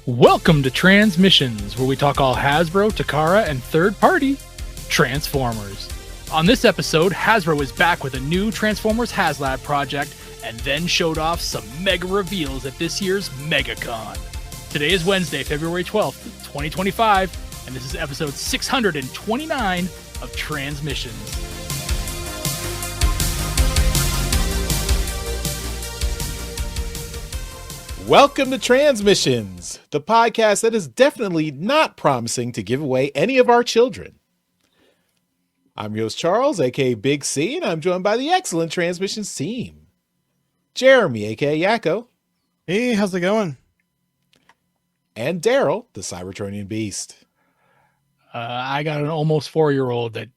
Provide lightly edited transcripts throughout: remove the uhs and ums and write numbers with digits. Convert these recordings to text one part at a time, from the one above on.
Welcome to Transmissions, where we talk all Hasbro, Takara, and third-party Transformers. On this episode, Hasbro is back with a new Transformers HasLab project and then showed off some mega reveals at this year's MegaCon. Today is Wednesday, February 12th, 2025, and this is episode 629 of Transmissions. Welcome to Transmissions, the podcast that is definitely not promising to give away any of our children. I'm your host Charles, aka Big C, and I'm joined by the excellent Transmissions team. Jeremy, aka Yakko. Hey, how's it going? And Daryl, the Cybertronian Beast. I got an almost 4-year-old that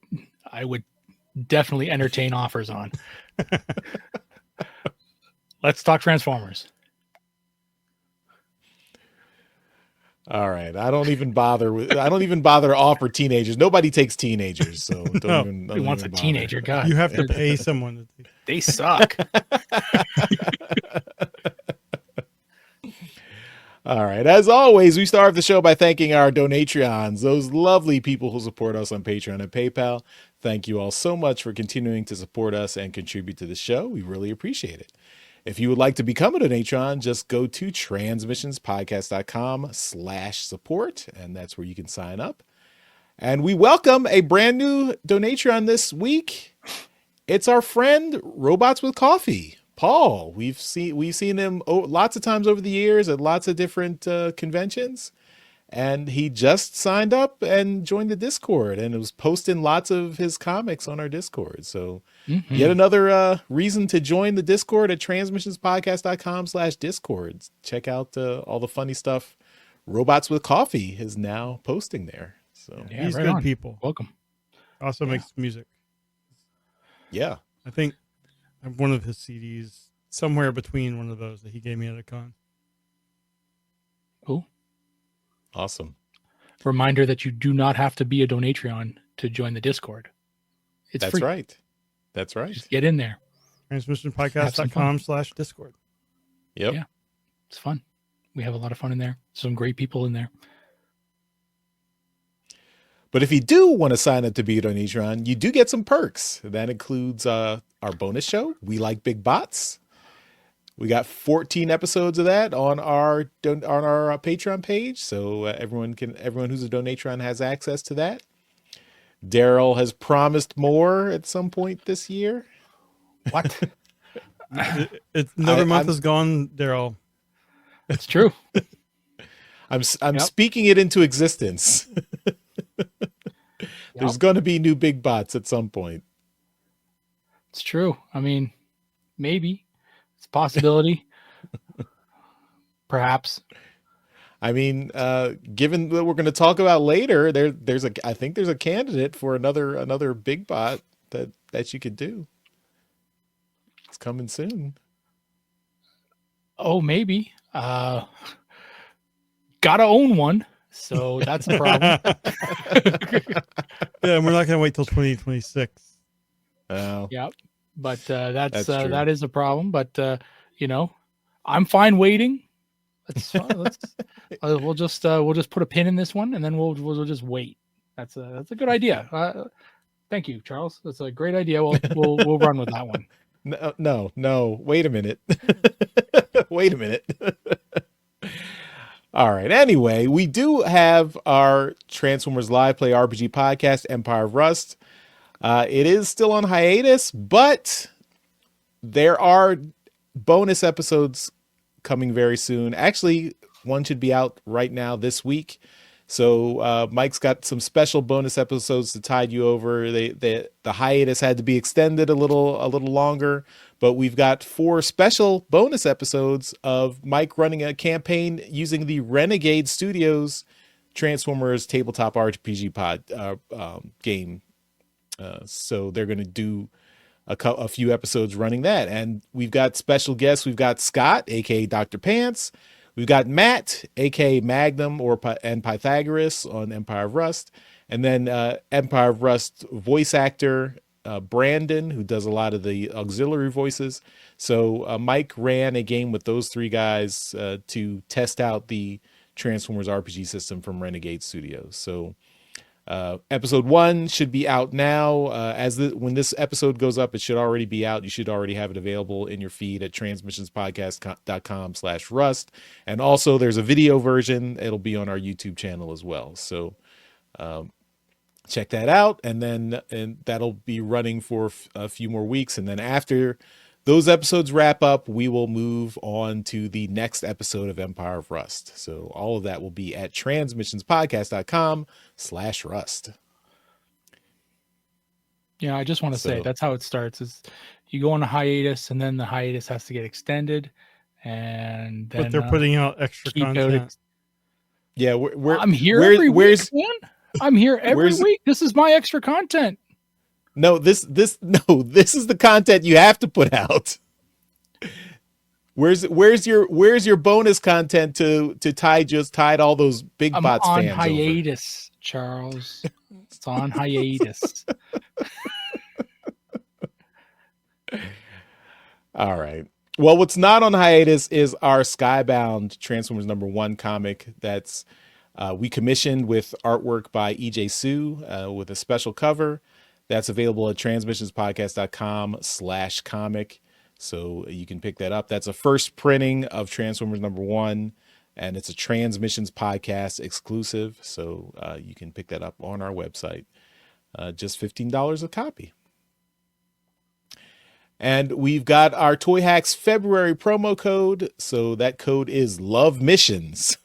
I would definitely entertain offers on. Let's talk Transformers. All right, I don't even bother to offer teenagers. Nobody takes teenagers, so don't Who wants a teenager? God, You have to pay someone to take. They suck. All right, as always, we start the show by thanking our Donatreons, those lovely people who support us on Patreon and PayPal. Thank you all so much for continuing to support us and contribute to the show. We really appreciate it. If you would like to become a Donatron, just go to transmissionspodcast.com/support, and that's where you can sign up. And we welcome a brand new Donatron this week. It's our friend Robots with Coffee, Paul. We've seen him lots of times over the years at lots of different conventions, and he just signed up and joined the Discord, and it was posting lots of his comics on our Discord. So yet another reason to join the Discord at transmissionspodcast.com/discord. Check out all the funny stuff Robots with Coffee is now posting there. So Yeah, He's right good on. people. Welcome. Also makes music. yeah. I think I have one of his CDs somewhere between one of those that he gave me at a con. Cool. Awesome. Reminder that you do not have to be a Donatreon to join the Discord. It's That's free. right. That's right. Just get in there. Transmissionspodcast.com/discord. Yep. Yeah. It's fun. We have a lot of fun in there. Some great people in there. But if you do want to sign up to be a Donatron, you do get some perks. That includes our bonus show, We Like Big Bots. We got 14 episodes of that on our Patreon page, so everyone who's a Donatron has access to that. Daryl has promised more at some point this year. What? Another month is gone, Daryl. It's true. I'm Yep. speaking it into existence. There's going to be new Big Bots at some point. It's true. I mean, maybe. It's a possibility. Perhaps. I mean, given that we're going to talk about later, I think there's a candidate for another Big Bot that you could do. It's coming soon. Oh, maybe. Gotta own one. So that's the problem. Yeah, and we're not going to wait till 2026. Oh, Yeah. But that's true. that is a problem. But I'm fine waiting. We'll just put a pin in this one, and then we'll just wait. That's a good idea. Thank you, Charles. That's a great idea. We'll run with that one. No. Wait a minute. Wait a minute. All right. Anyway, we do have our Transformers Live Play RPG podcast, Empire of Rust. It is still on hiatus, but there are bonus episodes coming very soon. Actually, one should be out right now this week. So Mike's got some special bonus episodes to tide you over. The hiatus had to be extended a little longer, but we've got 4 special bonus episodes of Mike running a campaign using the Renegade Studios Transformers tabletop RPG game. So they're going to do a few episodes running that. And we've got special guests. We've got Scott, aka Dr. Pants. We've got Matt, aka Magnum and Pythagoras on Empire of Rust. And then Empire of Rust voice actor Brandon, who does a lot of the auxiliary voices. So Mike ran a game with those 3 guys to test out the Transformers RPG system from Renegade Studios. So episode 1 should be out now. When this episode goes up, it should already be out. You should already have it available in your feed at transmissionspodcast.com/rust. And also there's a video version. It'll be on our YouTube channel as well. So check that out. And that'll be running for a few more weeks. And then after those episodes wrap up, we will move on to the next episode of Empire of Rust. So all of that will be at transmissionspodcast.com/rust. Yeah, I just want to say that's how it starts. Is you go on a hiatus, and then the hiatus has to get extended, and then but they're putting out extra content. I'm here every week, man. I'm here every week. This is my extra content. No, this is the content you have to put out. Where's your bonus content to tide all those big bots fans over? On hiatus, Charles. It's on hiatus. All right. Well, what's not on hiatus is our Skybound Transformers #1 comic that's we commissioned with artwork by EJ Sue with a special cover. That's available at transmissionspodcast.com/comic. So you can pick that up. That's a first printing of Transformers #1, and it's a Transmissions Podcast exclusive. So you can pick that up on our website. Just $15 a copy. And we've got our Toyhax February promo code. So that code is Love Missions.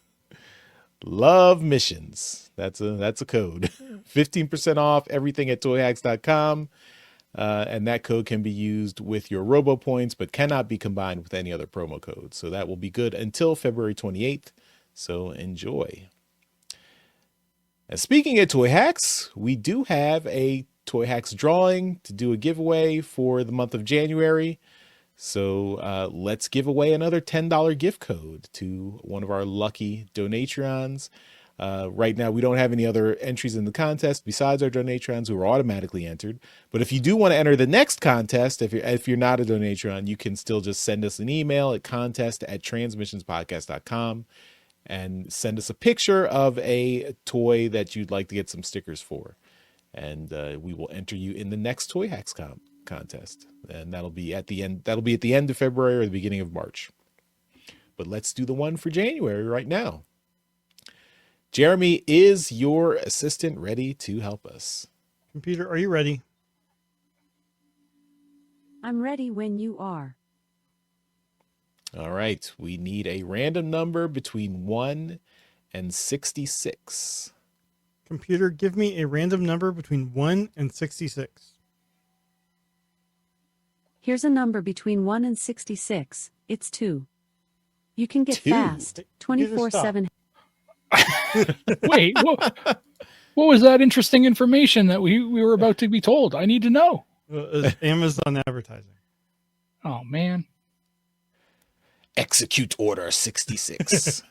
Love Missions. That's a code. 15% off everything at toyhax.com. And that code can be used with your Robo Points, but cannot be combined with any other promo code. So that will be good until February 28th. So enjoy. And speaking of Toyhax, we do have a Toyhax drawing to do a giveaway for the month of January. So let's give away another $10 gift code to one of our lucky donatrons. Right now, we don't have any other entries in the contest besides our donatrons who are automatically entered. But if you do want to enter the next contest, if you're not a donatron, you can still just send us an email at contest@transmissionspodcast.com and send us a picture of a toy that you'd like to get some stickers for. And we will enter you in the next Toyhax contest. And that'll be at the end of February or the beginning of March. But let's do the one for January right now. Jeremy, is your assistant ready to help us? Computer, are you ready? I'm ready when you are. All right. We need a random number between 1 and 66. Computer, give me a random number between 1 and 66. Here's a number between 1 and 66. It's 2. You can get 2. Fast 24/7. Wait, what was that interesting information that we were about to be told? I need to know. It's Amazon advertising. Oh, man. Execute Order 66.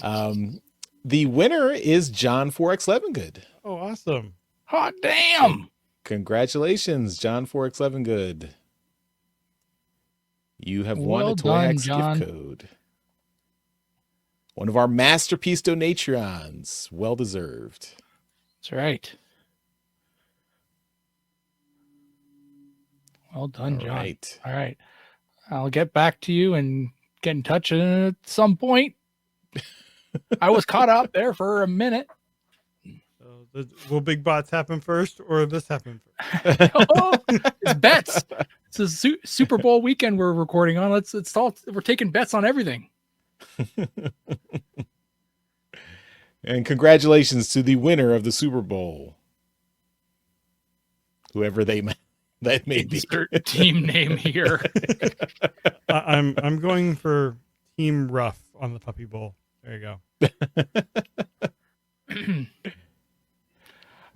The winner is John 4X Levengood. Oh, awesome. Hot damn. Congratulations, John 4X Levengood. You have won Well a Toyhax done, gift code. One of our masterpiece donatrons. Well deserved. That's right. Well done, John. Right. All right. I'll get back to you and get in touch at some point. I was caught up there for a minute. Will big bots happen first or this happen first? Oh, it's bets. It's a Super Bowl weekend we're recording on. We're taking bets on everything. And congratulations to the winner of the Super Bowl. Whoever that may be. Insert team name here. I'm going for Team Rough on the Puppy Bowl. There you go.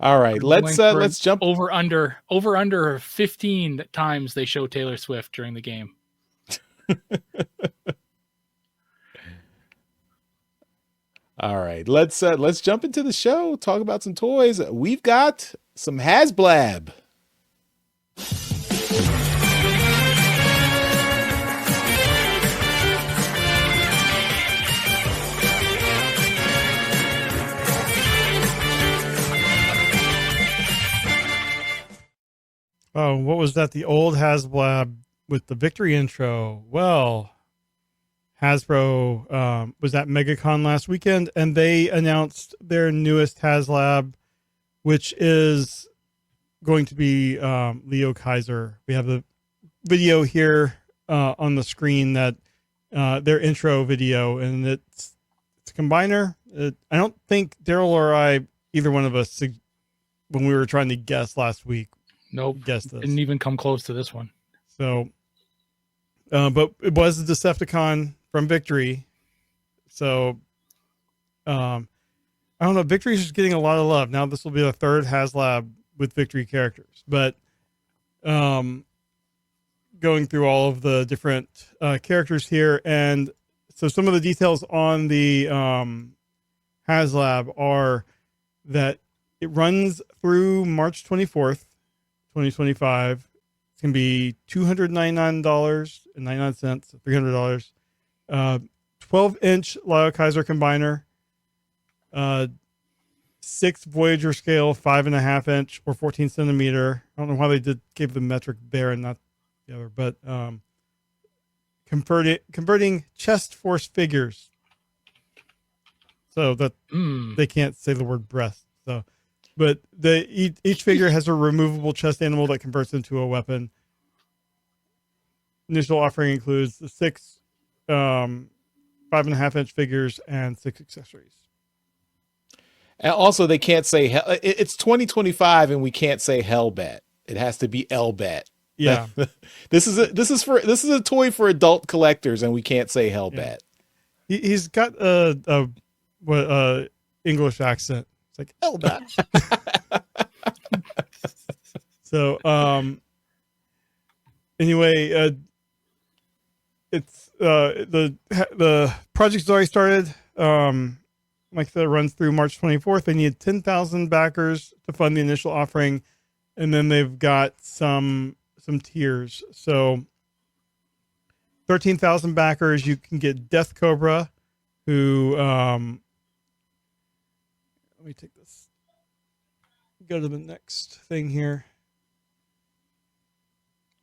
All right, let's jump over under 15 times they show Taylor Swift during the game. All right, let's jump into the show, talk about some toys. We've got some HasBlab. Oh, what was that? The old HasBlab with the victory intro. Well, Hasbro was at MegaCon last weekend, and they announced their newest HasLab, which is going to be LioKaiser. We have the video here on the screen, that their intro video, and it's a combiner. I don't think Daryl or I, either one of us, when we were trying to guess last week, Nope. guessed this. Didn't even come close to this one. So, but it was the Decepticon from Victory. So, I don't know. Victory's just getting a lot of love. Now this will be the third HasLab with Victory characters, but going through all of the different characters here. And so some of the details on the HasLab are that it runs through March 24th, 2025. It's going to be $299.99, $300. 12-inch LioKaiser combiner, 6 Voyager scale, 5.5 inch or 14 centimeter. I don't know why they gave the metric there and not the other, but converting chest force figures so that they can't say the word breast. So, but each figure has a removable chest animal that converts into a weapon. Initial offering includes the 6 5.5 inch figures and 6 accessories. And also, they can't say it's 2025, and we can't say Hellbat. It has to be Elbat. Yeah, this is a toy for adult collectors, and we can't say Hellbat. Yeah. He's got a English accent. It's like Elbat. So anyway, it's the project's already started. Like I said, it runs through March 24th. They need 10,000 backers to fund the initial offering, and then they've got some tiers. So 13,000 backers, you can get Death Cobra, who let me take this. Go to the next thing here.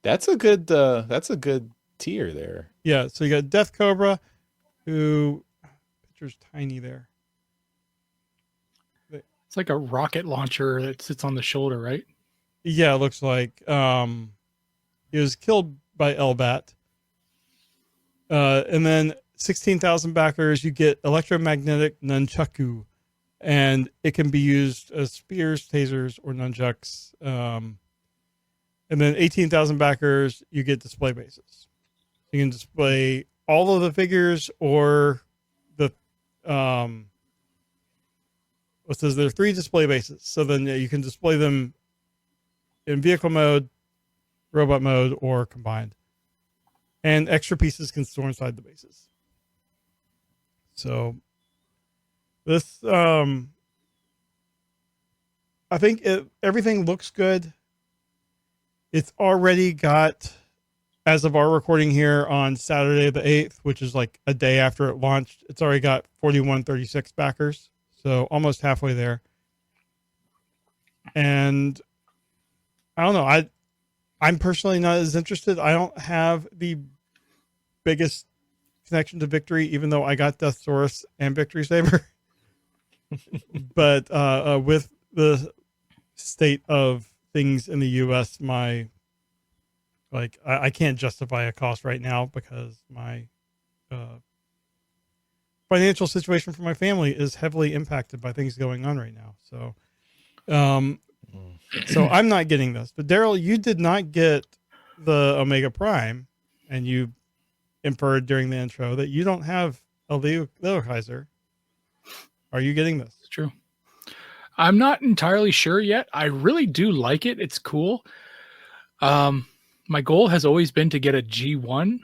That's a good tier there. Yeah, so you got Death Cobra, who picture's tiny there. It's like a rocket launcher that sits on the shoulder, right? Yeah, it looks like he was killed by Elbat. And then 16,000 backers, you get electromagnetic nunchaku, and it can be used as spears, tasers, or nunchucks. And then 18,000 backers, you get display bases. You can display all of the figures, or the it says there are 3 display bases. So then you can display them in vehicle mode, robot mode, or combined. And extra pieces can store inside the bases. So this, I think everything looks good. It's already got, as of our recording here on Saturday the 8th, which is like a day after it launched, it's already got 4136 backers. So almost halfway there. And I don't know. I'm personally not as interested. I don't have the biggest connection to Victory, even though I got Deathsaurus and Victory Saber. But with the state of things in the U.S., I can't justify a cost right now because my financial situation for my family is heavily impacted by things going on right now. So, so I'm not getting this. But Daryl, you did not get the Omega Prime, and you inferred during the intro that you don't have a LioKaiser. Are you getting this? It's true. I'm not entirely sure yet. I really do like it. It's cool. My goal has always been to get a G1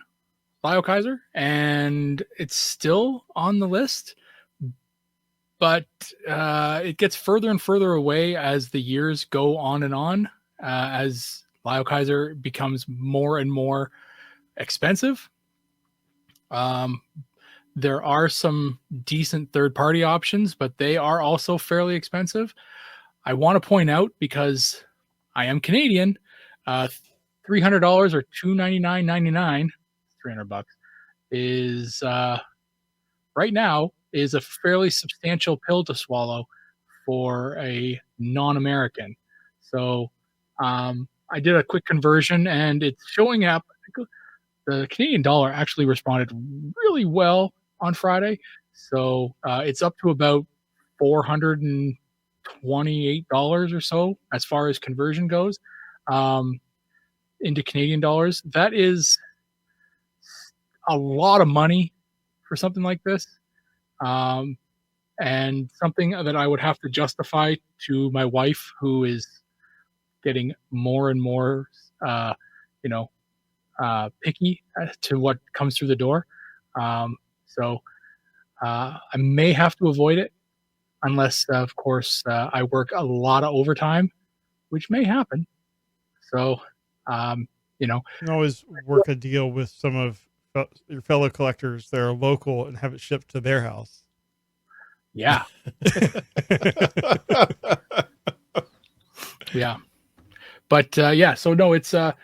LioKaiser, and it's still on the list, but it gets further and further away as the years go on and on, as LioKaiser becomes more and more expensive. There are some decent third-party options, but they are also fairly expensive. I want to point out, because I am Canadian, $300 or $299.99, $300 is right now is a fairly substantial pill to swallow for a non-American. So I did a quick conversion, and it's showing up. The Canadian dollar actually responded really well on Friday, so it's up to about $428 or so as far as conversion goes into Canadian dollars. That is a lot of money for something like this. And something that I would have to justify to my wife, who is getting more and more, picky to what comes through the door. So I may have to avoid it unless, of course, I work a lot of overtime, which may happen. So, You can always work a deal with some of your fellow collectors that are local and have it shipped to their house. Yeah. Yeah. But so no, it's a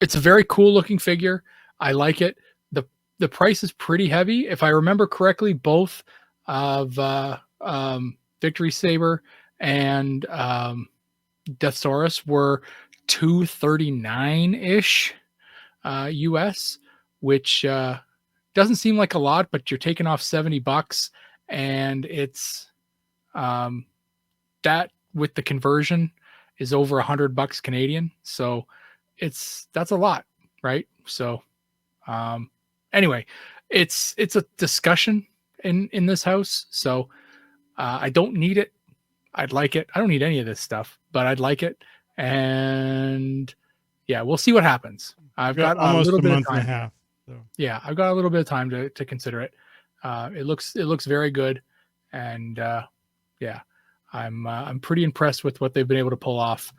very cool looking figure. I like it. The price is pretty heavy. If I remember correctly, both of Victory Saber and Deathsaurus were $239-ish US, which doesn't seem like a lot, but you're taking off $70, and it's that with the conversion is over $100 Canadian. So that's a lot, right? So anyway, it's a discussion in this house. So I don't need it. I'd like it. I don't need any of this stuff, but I'd like it. And yeah, we'll see what happens. I've got almost a little a bit month of time. and a half. So. Yeah, I've got a little bit of time to consider it. It looks very good, and yeah, I'm pretty impressed with what they've been able to pull off.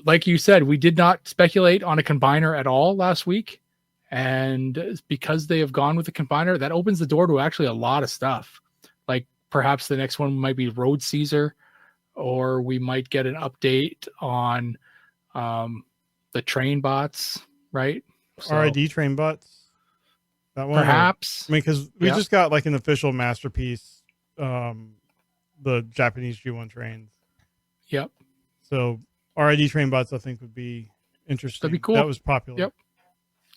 Like you said, we did not speculate on a combiner at all last week, and because they have gone with the combiner, that opens the door to actually a lot of stuff. Like perhaps the next one might be Road Caesar, or we might get an update on the train bots, right? So, RID train bots. That one, perhaps. Because we just got like an official masterpiece, the Japanese G1 trains. Yep. So RID train bots, I think, would be interesting. That'd be cool. That was popular. Yep.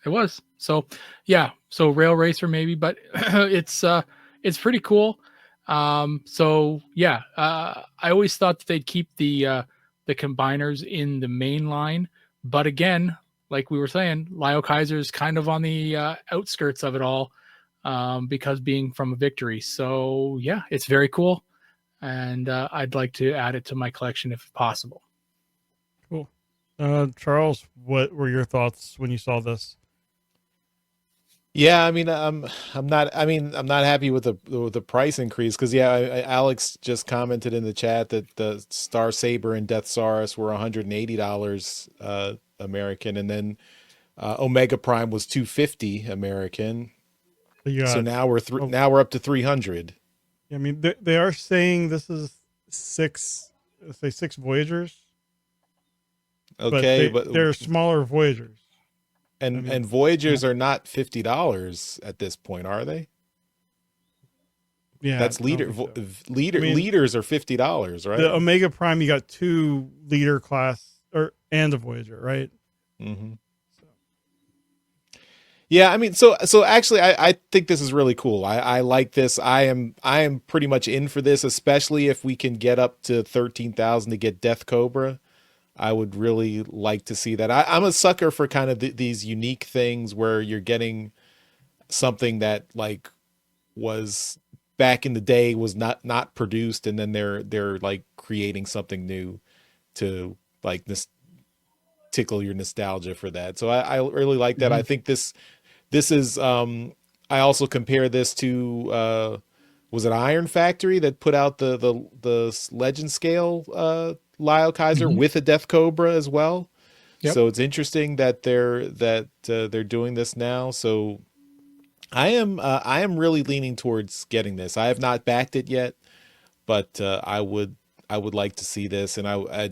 It was. So yeah. So Rail Racer maybe, but it's pretty cool. So yeah. I always thought that they'd keep the combiners in the main line, but again, like we were saying, LioKaiser is kind of on the outskirts of it all because being from a Victory. So yeah, it's very cool, and I'd like to add it to my collection if possible. Cool. Charles, what were your thoughts when you saw this? Yeah, I mean, I'm not happy with the price increase because Alex just commented in the chat that the Star Saber and Deathsaurus were $180 American, and then Omega Prime was $250 American. So now we're up to 300. I mean, they are saying this is six Voyagers. Okay, but they're smaller Voyagers. And Voyagers are not $50 at this point, are they? Yeah, that's leaders are $50, right? The Omega Prime, you got 2 leader class and a Voyager, right? Mm-hmm. Yeah, I mean, so actually, I think this is really cool. I like this. I am pretty much in for this, especially if we can get up to 13,000 to get Death Cobra. I would really like to see that. I'm a sucker for kind of these unique things where you're getting something that like was back in the day was not produced, and then they're like creating something new to like this tickle your nostalgia for that. So I really like that. Mm-hmm. I think this is I also compare this to was it Iron Factory that put out the Legend Scale LioKaiser with a Death Cobra as well. Yep. So it's interesting that they're doing this now. So I am really leaning towards getting this. I have not backed it yet, but I would I would like to see this, and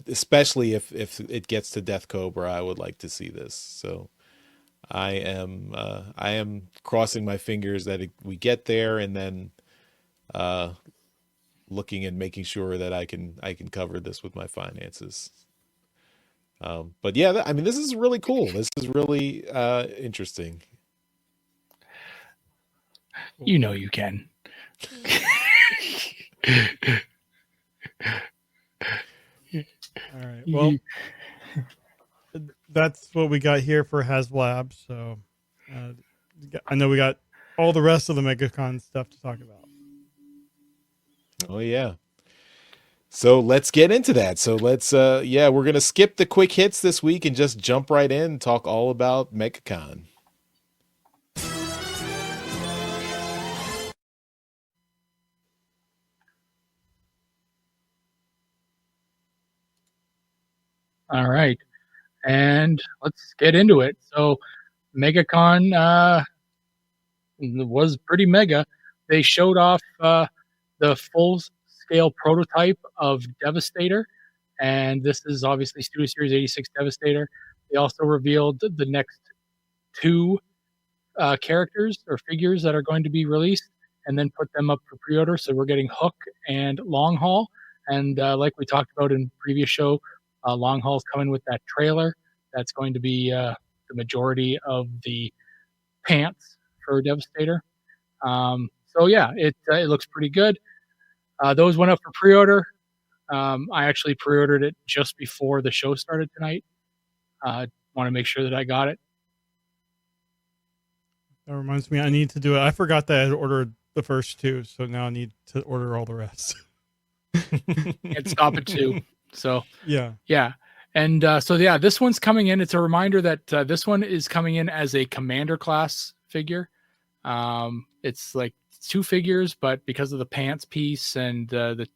especially if it gets to Death Cobra, I would like to see this. So I am crossing my fingers that we get there, and then looking and making sure that I can cover this with my finances. But yeah, I mean, this is really cool. This is really interesting. You know you can. All right. Well, that's what we got here for HasLab. So I know we got all the rest of the MegaCon stuff to talk about. Oh yeah. So let's get into that. So let's we're going to skip the quick hits this week and just jump right in and talk all about MegaCon. All right. And let's get into it. So MegaCon was pretty mega. They showed off the full-scale prototype of Devastator, and this is obviously Studio Series 86 Devastator. They also revealed the next two characters or figures that are going to be released, and then put them up for pre-order. So we're getting Hook and Long Haul, and like we talked about in previous show, Long Haul's coming with that trailer. That's going to be the majority of the pants for Devastator. So yeah, it looks pretty good. Those went up for pre-order. I actually pre-ordered it just before the show started tonight. Want to make sure that I got it. That reminds me, I need to do it. I forgot that I had ordered the first two, so now I need to order all the rest. And stop at 2. So yeah. And this one's coming in. It's a reminder that this one is coming in as a commander class figure. It's like 2 figures, but because of the pants piece and the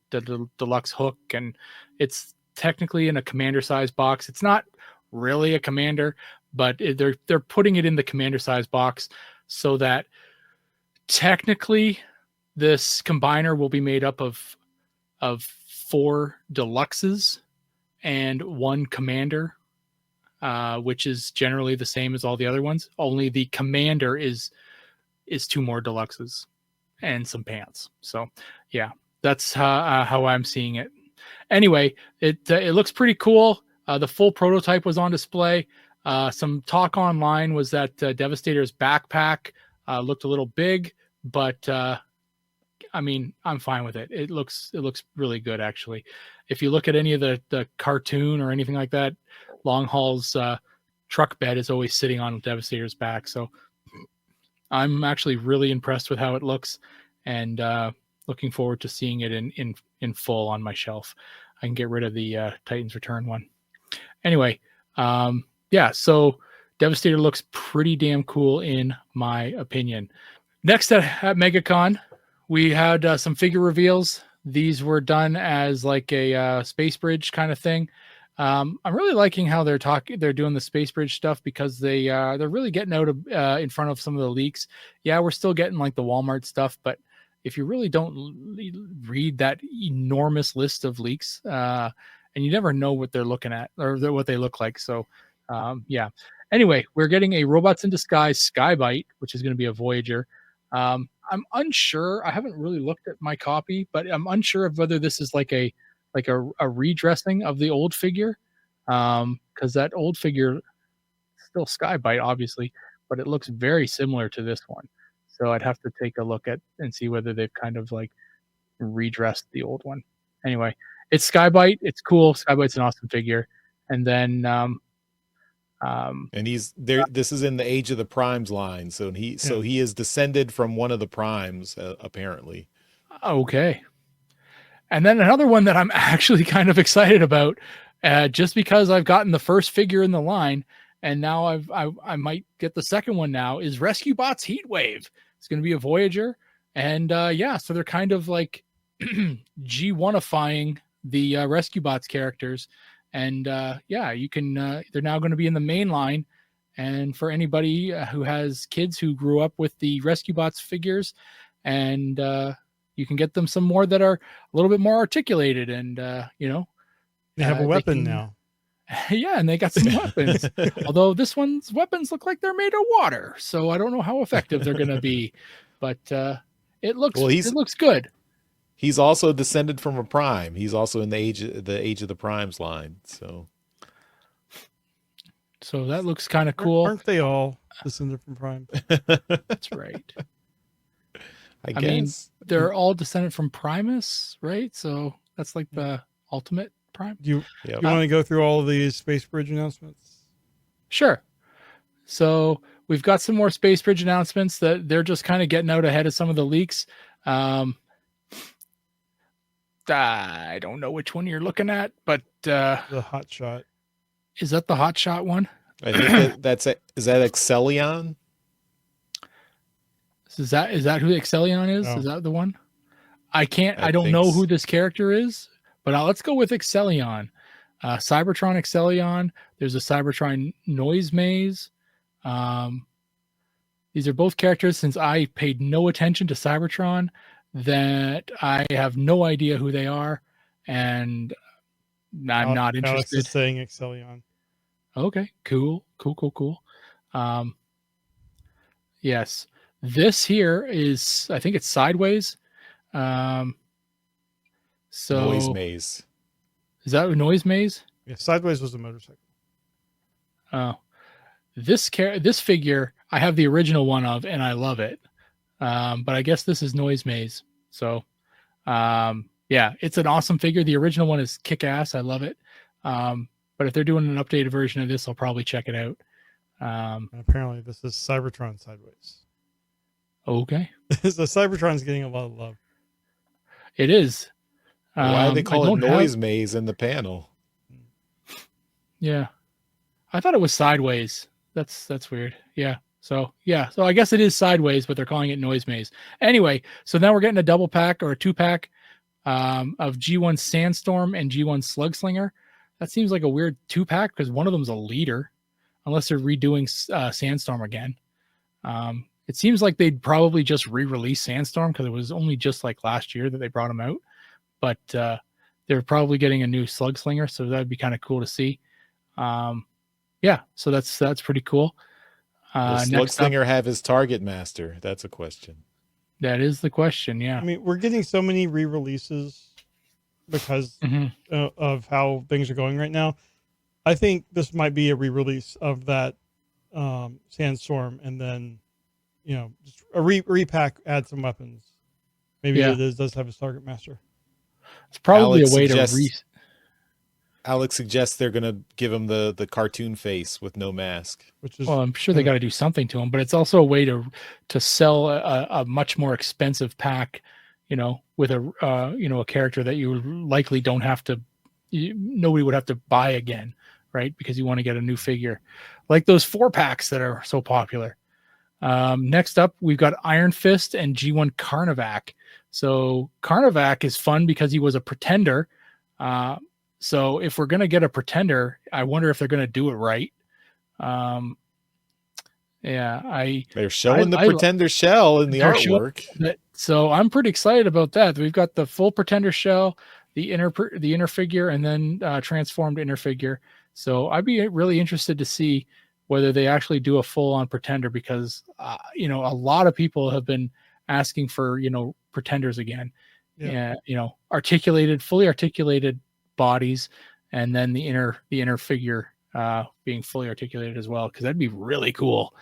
deluxe hook, and it's technically in a commander size box. It's not really a commander, but they're putting it in the commander size box so that technically this combiner will be made up of 4 deluxes and 1 commander, which is generally the same as all the other ones. Only the commander is 2 more deluxes and some pants. So yeah, that's how I'm seeing it. Anyway, it looks pretty cool. The full prototype was on display. Some talk online was that Devastator's backpack looked a little big, but I mean, I'm fine with it. It looks really good, actually. If you look at any of the cartoon or anything like that, Long Haul's truck bed is always sitting on Devastator's back. So I'm actually really impressed with how it looks, and looking forward to seeing it in full on my shelf. I can get rid of the Titans Return one. Anyway, so Devastator looks pretty damn cool in my opinion. Next at MegaCon, we had some figure reveals. These were done as like a space bridge kind of thing. I'm really liking how they're doing the space bridge stuff, because they're really getting out of in front of some of the leaks. Yeah, we're still getting like the Walmart stuff, but if you really don't read that enormous list of leaks, and you never know what they're looking at or what they look like. So yeah. Anyway, we're getting a Robots in Disguise Skybite, which is going to be a Voyager. I'm unsure. I haven't really looked at my copy, but I'm unsure of whether this is like a redressing of the old figure, because that old figure still Skybite, obviously, but it looks very similar to this one. So I'd have to take a look at and see whether they've kind of like redressed the old one. Anyway, it's Skybite. It's cool. Skybite's an awesome figure. And then and he's there. This is in the Age of the Primes line, so he is descended from one of the Primes, apparently. Okay. And then another one that I'm actually kind of excited about, just because I've gotten the first figure in the line, and now I might get the second one now, is Rescue Bots Heatwave. It's going to be a Voyager, and so they're kind of like G1ifying the Rescue Bots characters, and you can. They're now going to be in the main line, and for anybody who has kids who grew up with the Rescue Bots figures, and you can get them some more that are a little bit more articulated, and They have a they weapon can- now. Yeah, and they got some weapons. Although this one's weapons look like they're made of water, so I don't know how effective they're going to be. But it looks good. He's also descended from a prime. He's also in the age of the primes line. So that looks kind of cool. Aren't they all descended from Prime? That's right. I mean, guess they're all descended from Primus, right? So that's like the ultimate Prime. Do you Yep. want to go through all of these Space Bridge announcements? Sure. So we've got some more Space Bridge announcements that they're just kind of getting out ahead of some of the leaks. I don't know which one you're looking at, but The Hot Shot. is that the Hot Shot one? I think is that Excellion? Is that who Excellion is? Oh. Is that the one? I I don't think know so. who this character is, but let's go with Excellion. Cybertron Excellion. There's a Cybertron Noise Maze. These are both characters, since I paid no attention to Cybertron, that I have no idea who they are, and I'm not Alex interested. is saying Excellion. Okay, cool. Yes, this here is, I think it's Sideways. So Noise Maze. is that a Noise Maze? Yeah, Sideways was a motorcycle. Oh, this figure I have the original one of, and I love it. But I guess this is Noise Maze. So, yeah, it's an awesome figure. The original one is kick ass. I love it. But if they're doing an updated version of this, I'll probably check it out. And apparently, this is Cybertron Sideways. Okay, So Cybertron's getting a lot of love. it is. Why do they I call it don't Noise have- Maze in the panel? Yeah, I thought it was Sideways. That's weird. Yeah. So I guess it is Sideways, but they're calling it Noise Maze. Anyway, so now we're getting a double pack or a 2-pack of G1 Sandstorm and G1 Slugslinger. That seems like a weird 2-pack because one of them's a leader, unless they're redoing Sandstorm again. It seems like they'd probably just re-release Sandstorm because it was only just like last year that they brought him out. But they're probably getting a new Slugslinger, so that'd be kind of cool to see. Yeah, so that's pretty cool. Does Next up, Slugslinger have his target master? That's a question. that is the question. Yeah. I mean, we're getting so many re-releases because Mhm. of how things are going right now. I think this might be a re-release of that Sandstorm, and then just a repack, add some weapons. Maybe Yeah. it does have a target master. It's probably Alex a way suggests- Alex suggests they're going to give him the cartoon face with no mask. Which is Well, I'm sure they got to do something to him, but it's also a way to sell a much more expensive pack, with a character that you likely don't have to, nobody would have to buy again, right? Because you want to get a new figure, like those 4-packs that are so popular. Next up, we've got Iron Fist and G1 Carnivac. So Carnivac is fun because he was a pretender. So if we're going to get a pretender, I wonder if they're going to do it right. They're showing the I- pretender shell in the They're showing artwork. So I'm pretty excited about that. We've got the full pretender shell, the inner figure, and then transformed inner figure. So I'd be really interested to see whether they actually do a full on pretender, because a lot of people have been asking for pretenders again. Yeah. Fully articulated bodies, and then the inner figure being fully articulated as well, because that'd be really cool.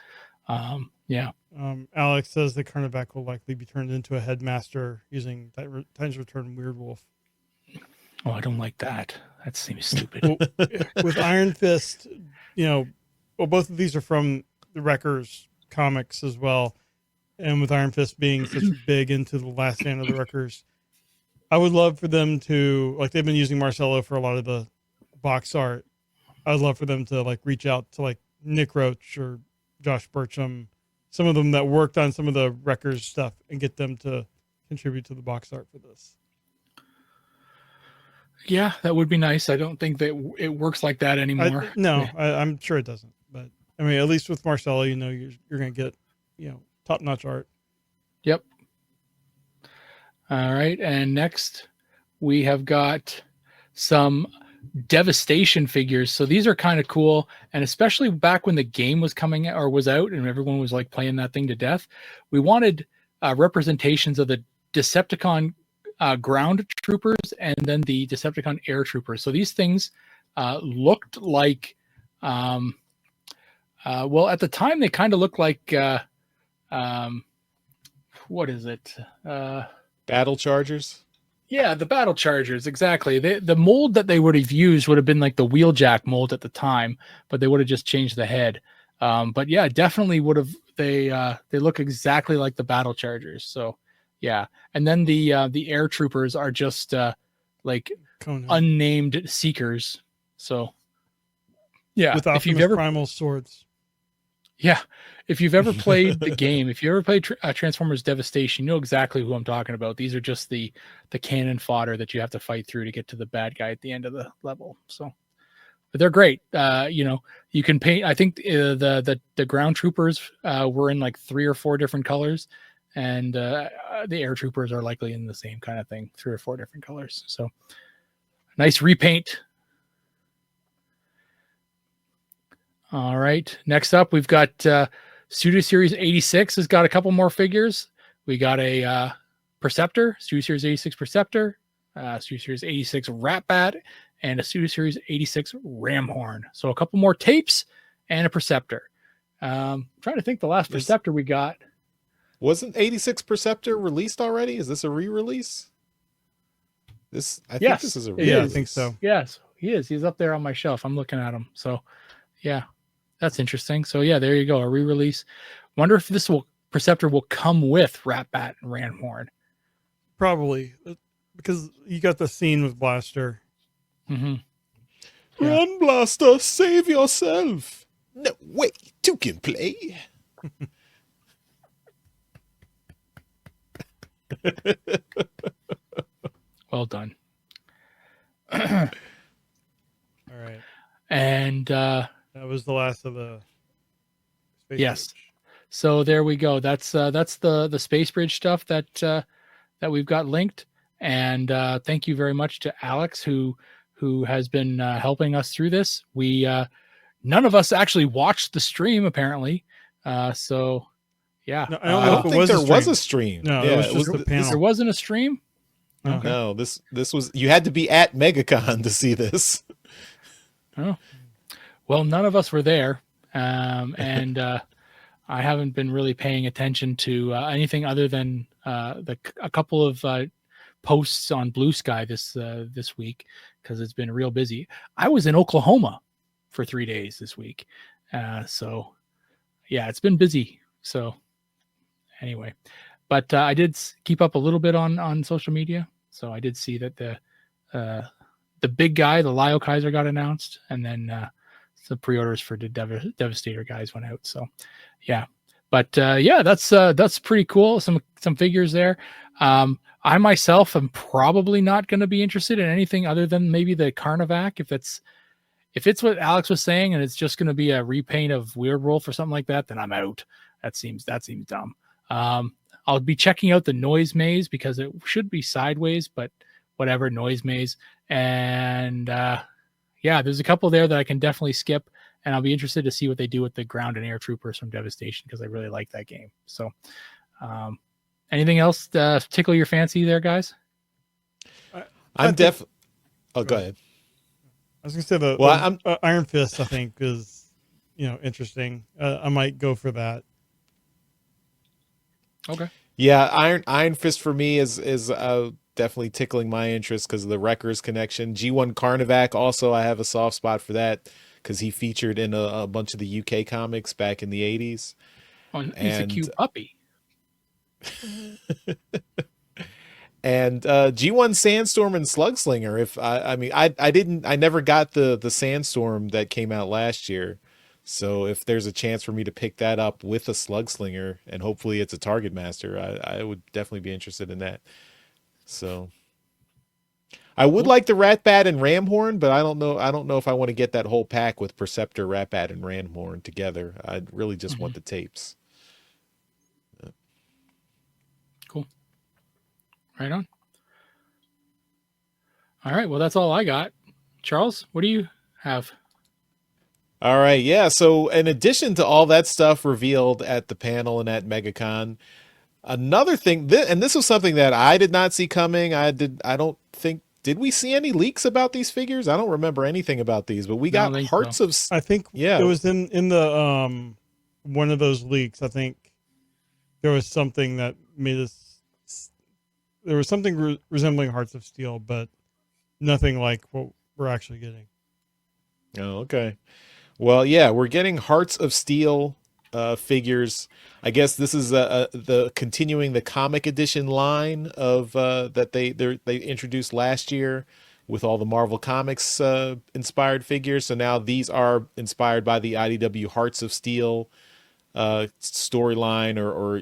Alex says the Carnivac will likely be turned into a headmaster using Titan's Return Weird Wolf. Oh, I don't like that. That seems stupid. Well, with Iron Fist, both of these are from the Wreckers comics as well. And with Iron Fist being such big into the last stand of the Wreckers, I would love for them to, like, they've been using Marcelo for a lot of the box art. I would love for them to reach out to Nick Roach or Josh Burcham, some of them that worked on some of the Wreckers stuff, and get them to contribute to the box art for this. Yeah, that would be nice. I don't think that it works like that anymore. I'm sure it doesn't. But I mean, at least with Marcelo, you're going to get, top-notch art. Yep. All right, and next we have got some Devastation figures. So these are kind of cool, and especially back when the game was coming or was out and everyone was like playing that thing to death, we wanted representations of the Decepticon ground troopers and then the Decepticon air troopers. So these things looked like, well, at the time they kind of looked like, what is it? Battle Chargers. Yeah, the battle chargers, exactly. The mold that they would have used would have been like the wheeljack mold at the time, but they would have just changed the head. But yeah, definitely would have. They look exactly like the battle chargers. So yeah, and then the air troopers are just like Conan. unnamed seekers. So yeah, With if you've Optimus ever Primal swords. yeah, if you've ever played the game, if you ever played Transformers Devastation, you know exactly who I'm talking about. These are just the cannon fodder that you have to fight through to get to the bad guy at the end of the level. So, but they're great. You know, you can paint. I think the ground troopers were in like 3 or 4 different colors, and the air troopers are likely in the same kind of thing, 3 or 4 different colors. So, nice repaint. All right. Next up, we've got Studio Series 86 has got a couple more figures. We got a Perceptor, Studio Series 86 Perceptor, Studio Series 86 Ratbat, and a Studio Series 86 Ramhorn. So a couple more tapes and a Perceptor. Trying to think the last Perceptor we got. Wasn't 86 Perceptor released already? Is this a re-release? I think Yes. this is a Yeah, re-release. I think so. Yes, he is. He's up there on my shelf. I'm looking at him. So yeah, that's interesting. So yeah, there you go. A re-release. Wonder if Perceptor will come with Ratbat and Ramhorn. Probably. Because you got the scene with Blaster. Mm-hmm. Yeah. Run, Blaster, save yourself. No way, two can play. Well done. All right. And that was the last of the Space yes. Bridge. So there we go. That's the Space Bridge stuff that we've got linked. And thank you very much to Alex who has been helping us through this. We none of us actually watched the stream apparently. So yeah. No, I don't think there was a stream. No, yeah, it was just a panel. There wasn't a stream? Okay. No, this was, you had to be at MegaCon to see this. Oh, well, none of us were there. And I haven't been really paying attention to anything other than a couple of posts on Blue Sky this week because it's been real busy. I was in Oklahoma for 3 days this week. So yeah, it's been busy. So anyway, but I did keep up a little bit on social media. So I did see that the big guy, the LioKaiser, got announced, and then the pre-orders for the Devastator guys went out. So yeah, but yeah, that's pretty cool. Some figures there. I myself am probably not going to be interested in anything other than maybe the Carnivac. If it's what Alex was saying and it's just going to be a repaint of Weird Wolf or something like that, then I'm out. That seems dumb. I'll be checking out the Noise Maze because it should be sideways, but whatever, Noise Maze. And yeah, there's a couple there that I can definitely skip, and I'll be interested to see what they do with the ground and air troopers from Devastation because I really like that game. So anything else tickle your fancy there, guys? I'm definitely. Oh, go ahead. I was gonna say the Iron Fist. I think is interesting. I might go for that. Okay. Yeah, Iron Fist for me is definitely tickling my interest because of the Wreckers connection. G1 Carnivac also, I have a soft spot for that because he featured in a bunch of the UK comics back in the 80s. Oh, he's a cute puppy. And G1 Sandstorm and Slugslinger. I never got the Sandstorm that came out last year. So if there's a chance for me to pick that up with a Slugslinger, and hopefully it's a Target Master, I would definitely be interested in that. So I would like the Ratbat and Ramhorn, but I don't know if I want to get that whole pack with Perceptor, Ratbat, and Ramhorn together. I'd really just want the tapes. Cool. Right on. All right. Well, that's all I got. Charles, what do you have? All right, yeah. So in addition to all that stuff revealed at the panel and at MegaCon, another thing, and this was something that I did not see coming. I don't think. Did we see any leaks about these figures? I don't remember anything about these, but we got Hearts of. I think it was in the one of those leaks. I think there was something that made us. There was something resembling Hearts of Steel, but nothing like what we're actually getting. Oh, okay. Well, yeah, we're getting Hearts of Steel figures. I guess this is the continuing the comic edition line of that they introduced last year with all the Marvel Comics inspired figures. So now these are inspired by the IDW Hearts of Steel storyline or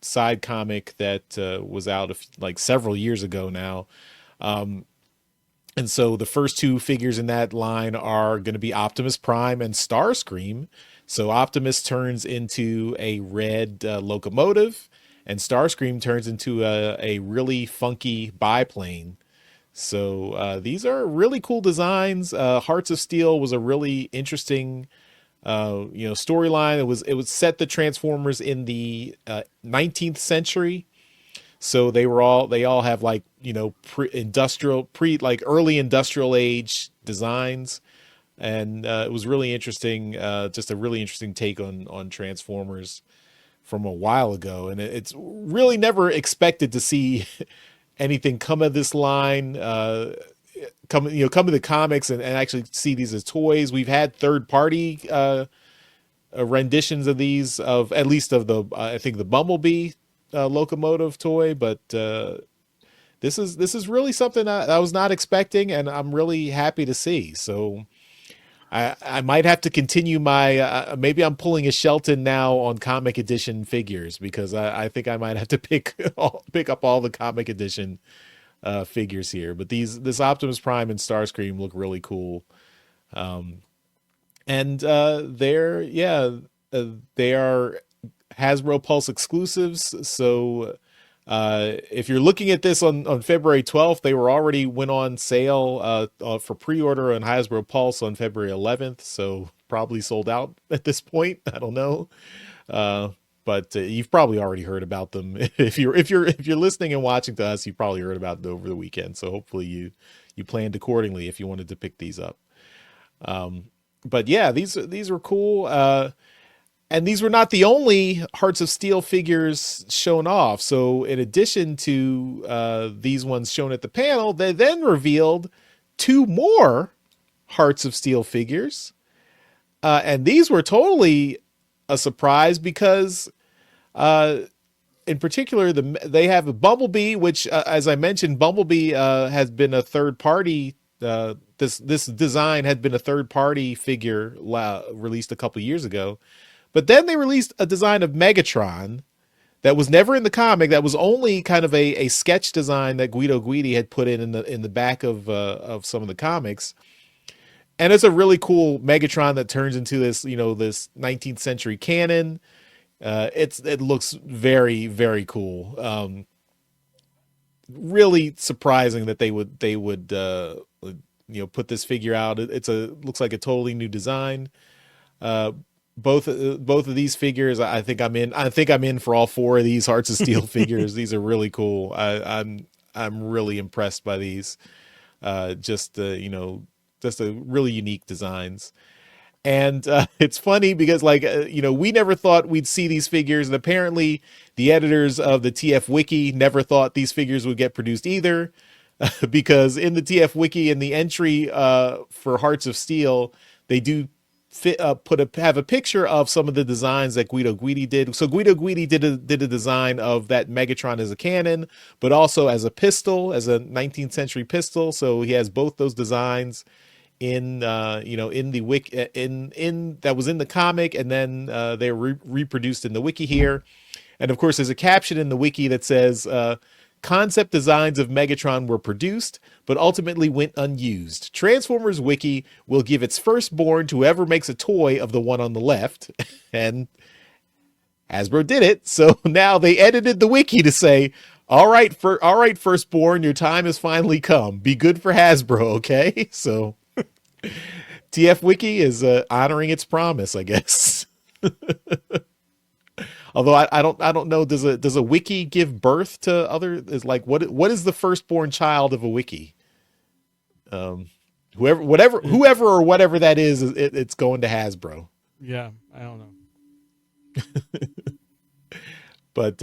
side comic that was out like several years ago now. And so the first two figures in that line are going to be Optimus Prime and Starscream. So Optimus turns into a red locomotive, and Starscream turns into a really funky biplane. So these are really cool designs. Hearts of Steel was a really interesting storyline. It was set the Transformers in the 19th century. So they all have like, early industrial age designs. And it was really interesting, just a really interesting take on Transformers from a while ago. And it's really never expected to see anything come of this line, come to the comics and actually see these as toys. We've had third party renditions of these, of at least of the I think the Bumblebee locomotive toy, but this is really something I was not expecting, and I'm really happy to see. So I might have to continue my maybe I'm pulling a Shelton now on comic edition figures, because I think I might have to pick up all the comic edition figures here. But this Optimus Prime and Starscream look really cool, and they are Hasbro Pulse exclusives. So if you're looking at this on February 12th, they already went on sale for pre-order on Hasbro Pulse on February 11th. So probably sold out at this point. I don't know. But you've probably already heard about them. If you're listening and watching to us, you probably heard about it over the weekend. So hopefully you planned accordingly if you wanted to pick these up. But yeah, these were cool. And these were not the only Hearts of Steel figures shown off. So in addition to these ones shown at the panel, they then revealed two more Hearts of Steel figures. And these were totally a surprise because in particular, they have a Bumblebee, which, as I mentioned, Bumblebee has been a third party. This design had been a third party figure released a couple years ago. But then they released a design of Megatron that was never in the comic. That was only kind of a sketch design that Guido Guidi had put in the back of some of the comics. And it's a really cool Megatron that turns into this 19th century cannon. It looks very, very cool. Really surprising that they would put this figure out. Looks like a totally new design. Both of these figures, I think I'm in for all four of these Hearts of Steel figures. These are really cool. I'm really impressed by these. Just a really unique designs. And it's funny because we never thought we'd see these figures, and apparently the editors of the TF Wiki never thought these figures would get produced either, because in the TF Wiki, in the entry for Hearts of Steel, they do have a picture of some of the designs that Guido Guidi did. So Guido Guidi did a design of that Megatron as a cannon, but also as a pistol, as a 19th century pistol. So he has both those designs in the wiki, in that was in the comic, and then they were reproduced in the wiki here. And of course, there's a caption in the wiki that says, concept designs of Megatron were produced, but ultimately went unused. Transformers Wiki will give its firstborn to whoever makes a toy of the one on the left. And Hasbro did it. So now they edited the wiki to say, All right, firstborn, your time has finally come. Be good for Hasbro, okay? So TF Wiki is honoring its promise, I guess. Although I don't know, does a wiki give birth to other? Is like what is the firstborn child of a wiki? Whoever or whatever that is, it's going to Hasbro. Yeah, I don't know. But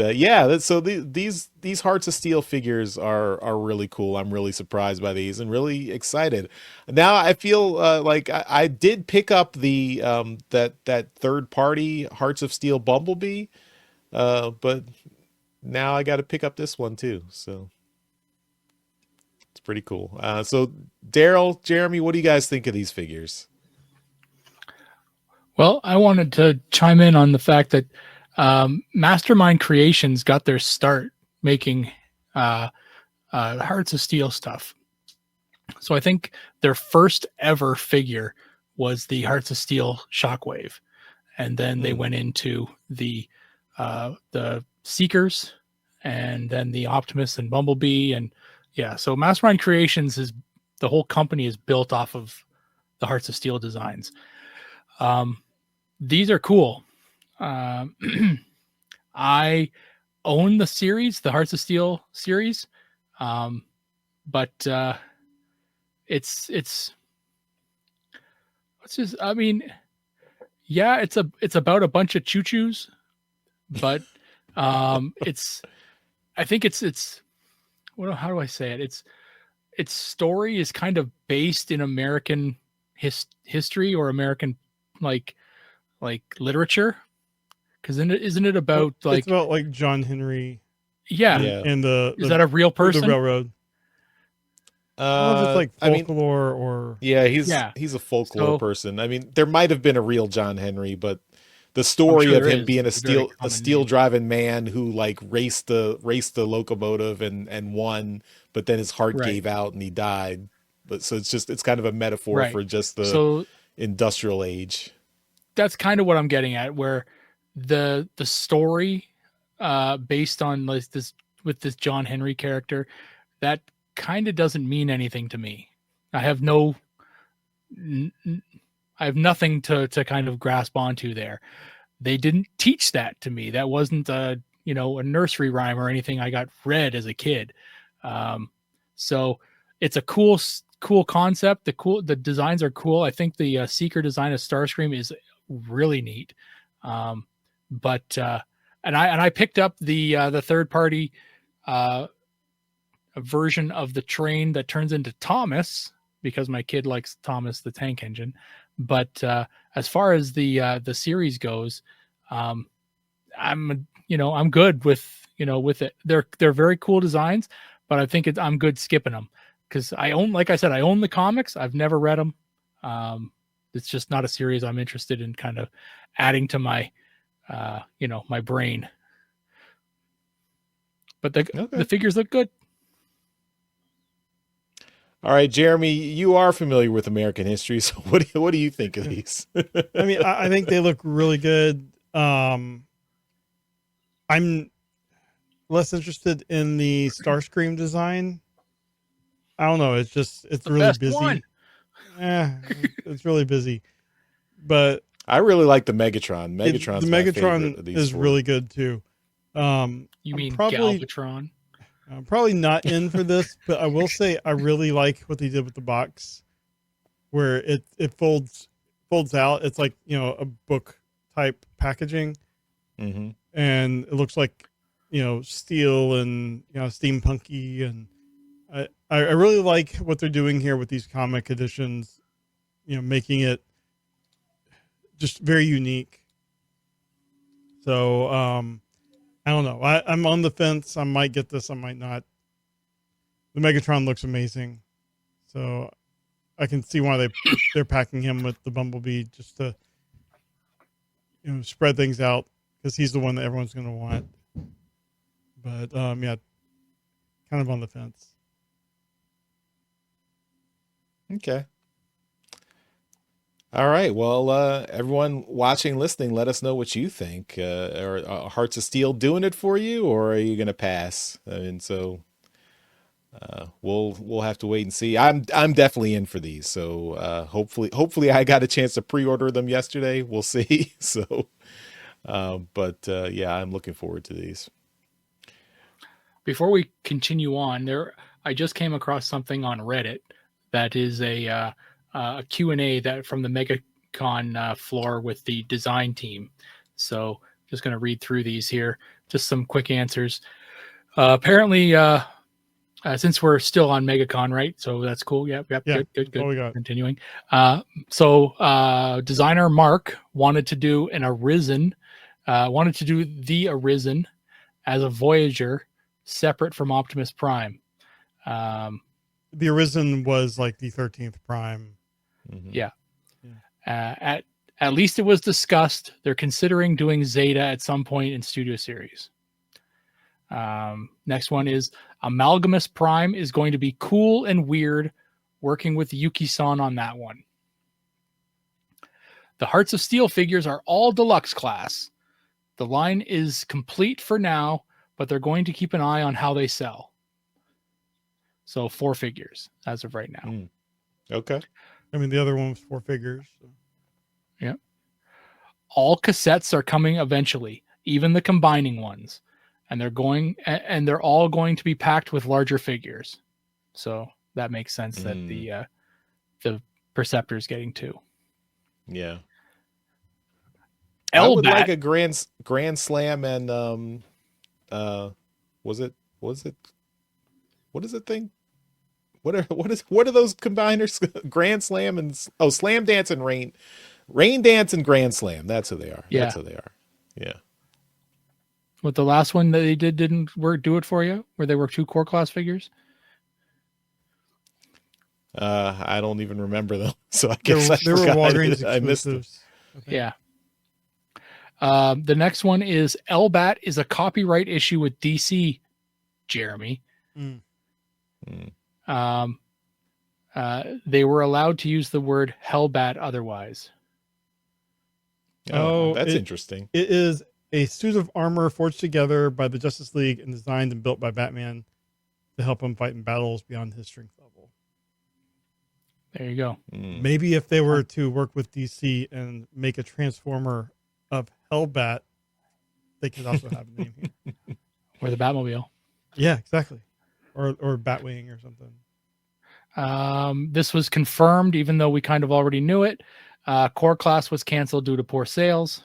so these Hearts of Steel figures are really cool. I'm really surprised by these and really excited. Now I feel like I did pick up the that third party Hearts of Steel Bumblebee, but now I got to pick up this one too. So it's pretty cool. So Daryl, Jeremy, what do you guys think of these figures? Well, I wanted to chime in on the fact that Mastermind Creations got their start making Hearts of Steel stuff. So I think their first ever figure was the Hearts of Steel Shockwave, and then they went into the Seekers, and then the Optimus and Bumblebee, and yeah. So Mastermind Creations is the whole company is built off of the Hearts of Steel designs. These are cool. I own the series, the Hearts of Steel series, but it's just, I mean, yeah, it's about a bunch of choo-choos, but it's, I think it's how do I say it? Its story is kind of based in American history or American like literature. Because isn't it about it's about like John Henry? Yeah. And is that a real person? The railroad. I don't know if it's like folklore or he's a folklore person. I mean, there might have been a real John Henry, but the story of him being a steel driving man who like raced the locomotive and won, but then his heart gave out and he died. But so it's kind of a metaphor for just the industrial age. That's kind of what I'm getting at, where the story based on like this with this John Henry character, that kind of doesn't mean anything to me. I have nothing to kind of grasp onto there. They didn't teach that to me. That wasn't a nursery rhyme or anything I got read as a kid. So it's a cool concept. The designs are cool. I think the Seeker design of Starscream is really neat. But I picked up the third party version of the train that turns into Thomas because my kid likes Thomas the Tank Engine. But as far as the series goes, I'm good with it. They're very cool designs, but I think I'm good skipping them because I own the comics. I've never read them. It's just not a series I'm interested in kind of adding to my my brain. But the figures look good. All right, Jeremy, you are familiar with American history, so what do you think of these? I mean, I think they look really good. I'm less interested in the Starscream design. I don't know. It's really busy. One. It's really busy. But I really like the Megatron. The Megatron is really good too. You mean Galvatron? I'm probably not in for this, but I will say I really like what they did with the box, where it folds out. It's like a book type packaging, and it looks like steel and steampunky, and I really like what they're doing here with these comic editions, making it just very unique. So I don't know. I'm on the fence. I might get this. I might not. The Megatron looks amazing, so I can see why they're packing him with the Bumblebee just to spread things out because he's the one that everyone's going to want. But kind of on the fence. Okay. All right. Well, everyone watching, listening, let us know what you think. Are Hearts of Steel doing it for you, or are you going to pass? And so we'll have to wait and see. I'm definitely in for these. So hopefully I got a chance to pre-order them yesterday. We'll see. So, yeah, I'm looking forward to these. Before we continue on, I just came across something on Reddit that is a Q&A that from the MegaCon floor with the design team. So just going to read through these here, just some quick answers. Apparently, since we're still on MegaCon, right? So that's cool. Yep. Yeah, Good. all we got. Continuing. Designer Mark wanted to do the Arisen as a Voyager, separate from Optimus Prime. The Arisen was like the 13th Prime. Mhm. Yeah. At least it was discussed. They're considering doing Zeta at some point in Studio Series. Next one is Amalgamus Prime is going to be cool and weird, working with Yuki-san on that one. The Hearts of Steel figures are all deluxe class. The line is complete for now, but they're going to keep an eye on how they sell. So 4 figures as of right now. Okay. I mean, the other one was 4 figures. So. Yeah. All cassettes are coming eventually, even the combining ones. And they're all going to be packed with larger figures. So that makes sense that the Perceptor's getting 2. Yeah. Elbat. I would like a Grand Slam and what is it thing? What are those combiners? Grand Slam and Slam Dance and Rain Dance and Grand Slam. That's who they are. Yeah. That's who they are. Yeah. What the last one that they didn't do it for you, where they were 2 core class figures? I don't even remember them. So I guess there were Walgreens I missed them. Yeah. The next one is Elbat is a copyright issue with DC, Jeremy. They were allowed to use the word Hellbat otherwise. Oh, that's interesting. It is a suit of armor forged together by the Justice League and designed and built by Batman to help him fight in battles beyond his strength level. There you go. Maybe if they were to work with DC and make a Transformer of Hellbat, they could also have a name here. Or the Batmobile. Yeah, exactly. Or Batwing or something. This was confirmed, even though we kind of already knew it. Core class was canceled due to poor sales.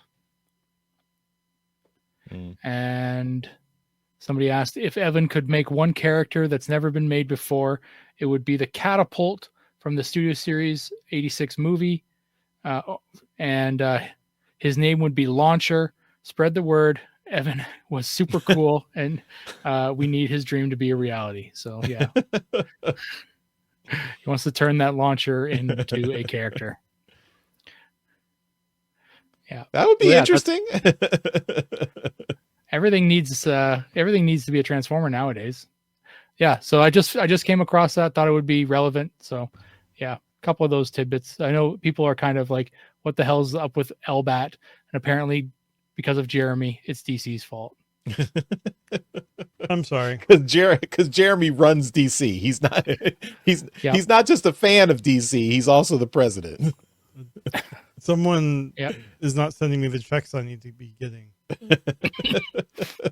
And somebody asked if Evan could make one character that's never been made before. It would be the Catapult from the Studio Series 86 movie. And his name would be Launcher. Spread the word. Evan was super cool, and we need his dream to be a reality. So, yeah. He wants to turn that Launcher into a character. Yeah. That would be interesting. Everything needs to be a Transformer nowadays. Yeah, so I just came across that, thought it would be relevant. So, yeah, a couple of those tidbits. I know people are kind of like, what the hell's up with Elbat? And apparently because of Jeremy, it's DC's fault. I'm sorry. Because Jeremy runs DC. He's not just a fan of DC, he's also the president. Someone is not sending me the checks I need to be getting.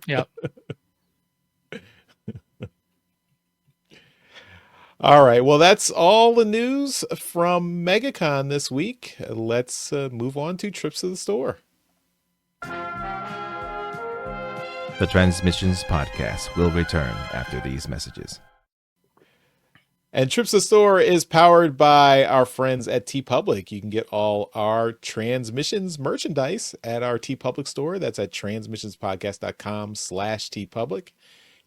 Yep. All right. Well, that's all the news from MegaCon this week. Let's move on to trips to the store. The Transmissions Podcast will return after these messages. And Trips to the Store is powered by our friends at TeePublic. You can get all our Transmissions merchandise at our TeePublic store. That's at transmissionspodcast.com/TeePublic.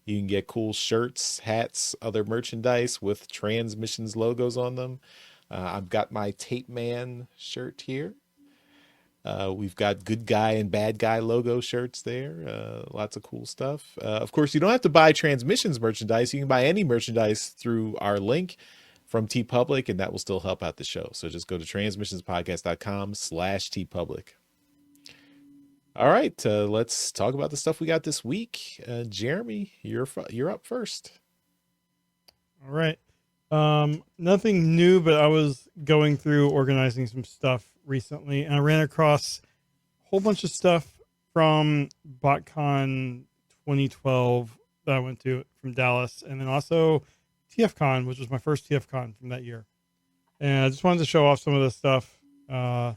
You can get cool shirts, hats, other merchandise with Transmissions logos on them. I've got my Tape Man shirt here. We've got good guy and bad guy logo shirts there. Lots of cool stuff. Of course, you don't have to buy Transmissions merchandise. You can buy any merchandise through our link. from TeePublic, and that will still help out the show. So just go to transmissionspodcast.com/TeePublic. All right, let's talk about the stuff we got this week. Jeremy, you're up first. All right. Nothing new, but I was going through organizing some stuff recently, and I ran across a whole bunch of stuff from BotCon 2012 that I went to from Dallas, and then also TFCon, which was my first TFCon from that year. And I just wanted to show off some of this stuff. They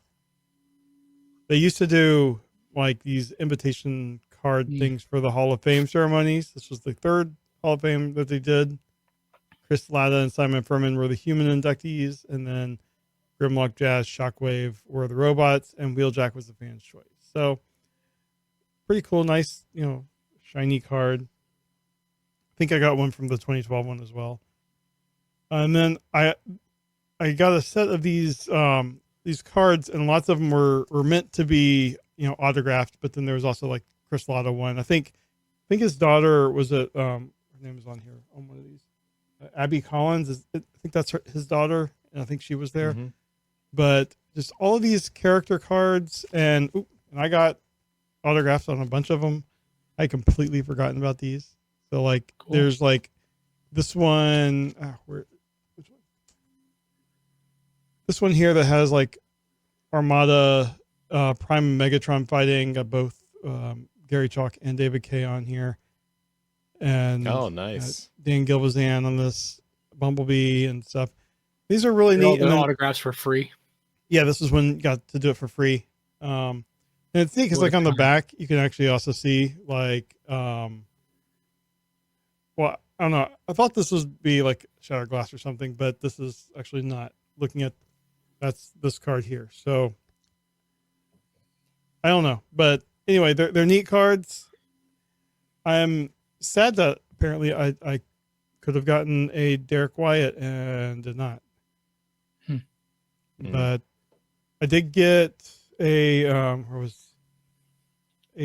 used to do like these invitation card things for the Hall of Fame ceremonies. This was the third Hall of Fame that they did. Chris Latta and Simon Furman were the human inductees, and then Grimlock, Jazz, Shockwave were the robots, and Wheeljack was the fan's choice. So pretty cool, nice, shiny card. I think I got one from the 2012 one as well. And then I got a set of these cards, and lots of them were meant to be, autographed, but then there was also like Chris Latta one. I think his daughter was her name is on here on one of these. Abby Collins, I think that's his daughter, and I think she was there. Mm-hmm. But just all of these character cards, and I got autographs on a bunch of them. I completely forgotten about these. So like, cool. There's like this one. Which one? This one here that has like Armada, Prime and Megatron fighting. Got both Gary Chalk and David Kay on here. And nice. Dan Gilvazan on this Bumblebee and stuff. These are really neat. And autographs for free. Yeah, this is when got to do it for free. And it's neat because like on the back, you can actually also see like, well, I don't know. I thought this would be like shattered glass or something, but this is actually not. Looking at that's this card here. So I don't know, but anyway, they're neat cards. I'm sad that apparently I could have gotten a Derek Wyatt and did not. But I did get a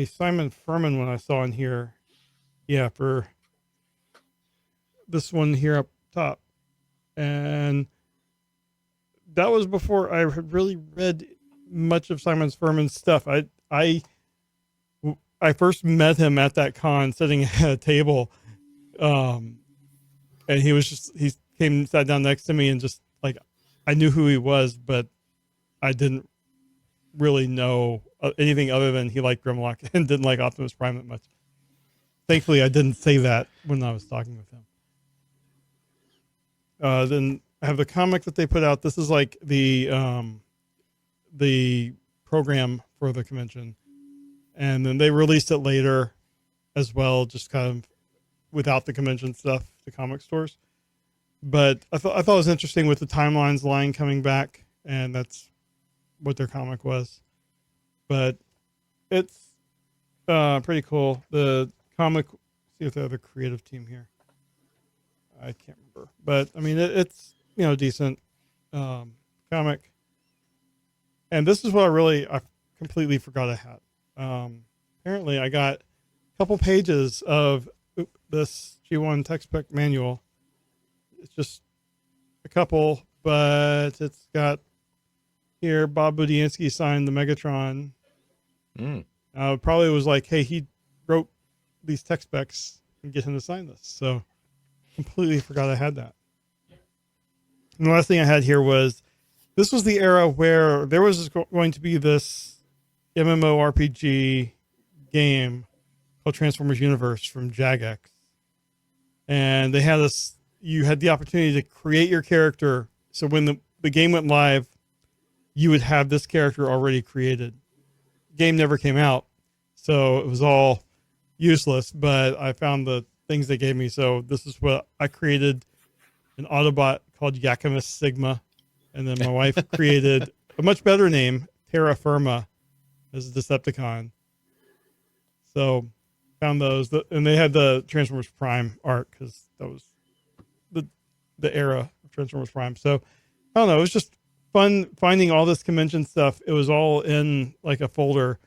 Simon Furman one I saw in here. Yeah, for this one here up top. And that was before I had really read much of Simon Furman's stuff. I first met him at that con sitting at a table. And he came and sat down next to me, and just like, I knew who he was, but I didn't really know anything other than he liked Grimlock and didn't like Optimus Prime that much. Thankfully, I didn't say that when I was talking with him. Then I have the comic that they put out. This is like the program for the convention. And then they released it later as well, just kind of without the convention stuff, the comic stores. But I thought it was interesting with the timelines line coming back, and that's what their comic was. But it's pretty cool. The comic, see if they have a creative team here. I can't remember, but I mean it's decent comic. And this is what I completely forgot I had. Apparently I got a couple pages of this G1 textbook manual. It's just a couple, but it's got here Bob Budiansky signed the Megatron. Probably was like, hey, he wrote these tech specs, and get him to sign this. So completely forgot I had that. And the last thing I had here was, this was the era where there was going to be this MMORPG game called Transformers Universe from Jagex. And they had this, you had the opportunity to create your character. So when the game went live, you would have this character already created. The game never came out, so it was all useless, but I found the things they gave me. So this is what I created, an Autobot called Yakimus Sigma. And then my wife created a much better name, Terra Firma, as a Decepticon. So found those, and they had the Transformers Prime art because that was the era of Transformers Prime. So I don't know, it was just fun finding all this convention stuff. It was all in like a folder,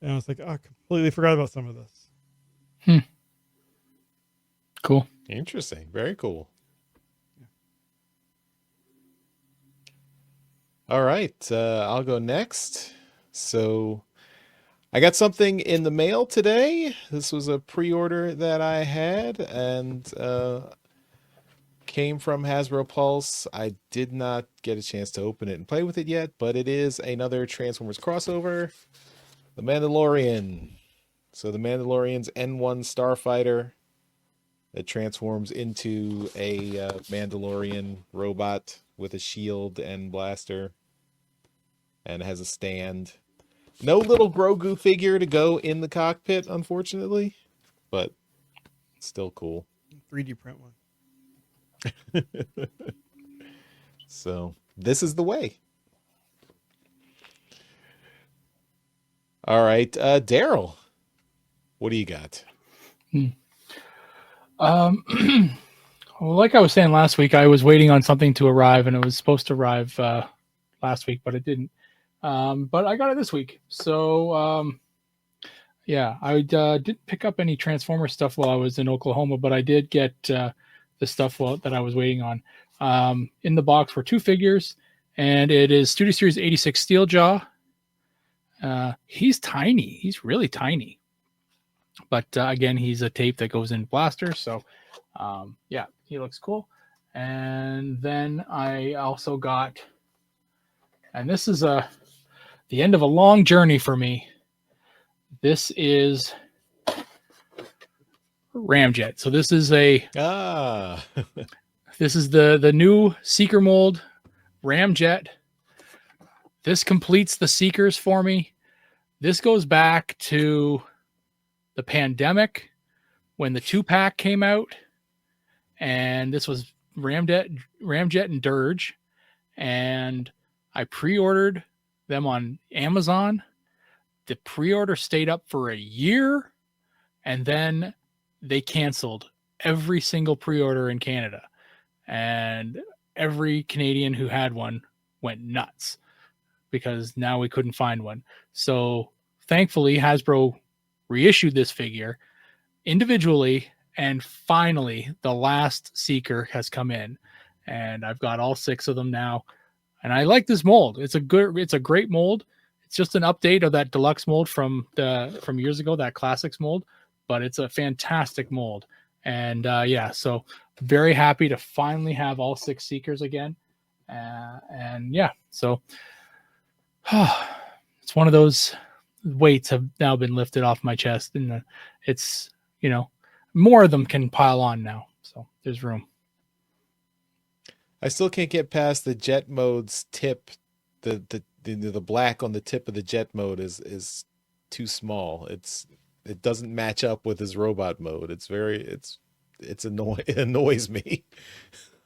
and I was like, I completely forgot about some of this. Cool. Interesting. Very cool. All right, I'll go next. So I got something in the mail today. This was a pre-order that I had and came from Hasbro Pulse. I did not get a chance to open it and play with it yet, but it is another Transformers crossover, The Mandalorian. So the Mandalorian's N1 starfighter that transforms into a Mandalorian robot with a shield and blaster and has a stand. No little Grogu figure to go in the cockpit, unfortunately, but still cool. 3D print one. So this is the way. All right, Daryl, what do you got? Well, like I was saying last week, I was waiting on something to arrive, and it was supposed to arrive last week, but it didn't. But I got it this week. So, yeah, I didn't pick up any Transformer stuff while I was in Oklahoma, but I did get the stuff that I was waiting on. In the box were 2 figures, and it is Studio Series 86 Steeljaw. He's tiny. He's really tiny. But again, he's a tape that goes in blaster. So, yeah, he looks cool. And then I also got, and this is the end of a long journey for me. This is Ramjet. So this is this is the new Seeker mold Ramjet. This completes the Seekers for me. This goes back to the pandemic when the 2-pack came out, and this was Ramjet and Dirge, and I pre-ordered them on Amazon. The pre-order stayed up for a year, and then they canceled every single pre-order in Canada, and every Canadian who had one went nuts because now we couldn't find one. So thankfully Hasbro reissued this figure individually, and finally the last Seeker has come in, and I've got all 6 of them now, and I like this mold. It's a great mold. It's just an update of that deluxe mold from years ago, that classics mold, but it's a fantastic mold. And yeah, so very happy to finally have all 6 Seekers again. And yeah, so it's one of those weights have now been lifted off my chest, and it's, more of them can pile on now, so there's room. I still can't get past the jet mode's tip. The black on the tip of the jet mode is too small. It doesn't match up with his robot mode. It annoys me.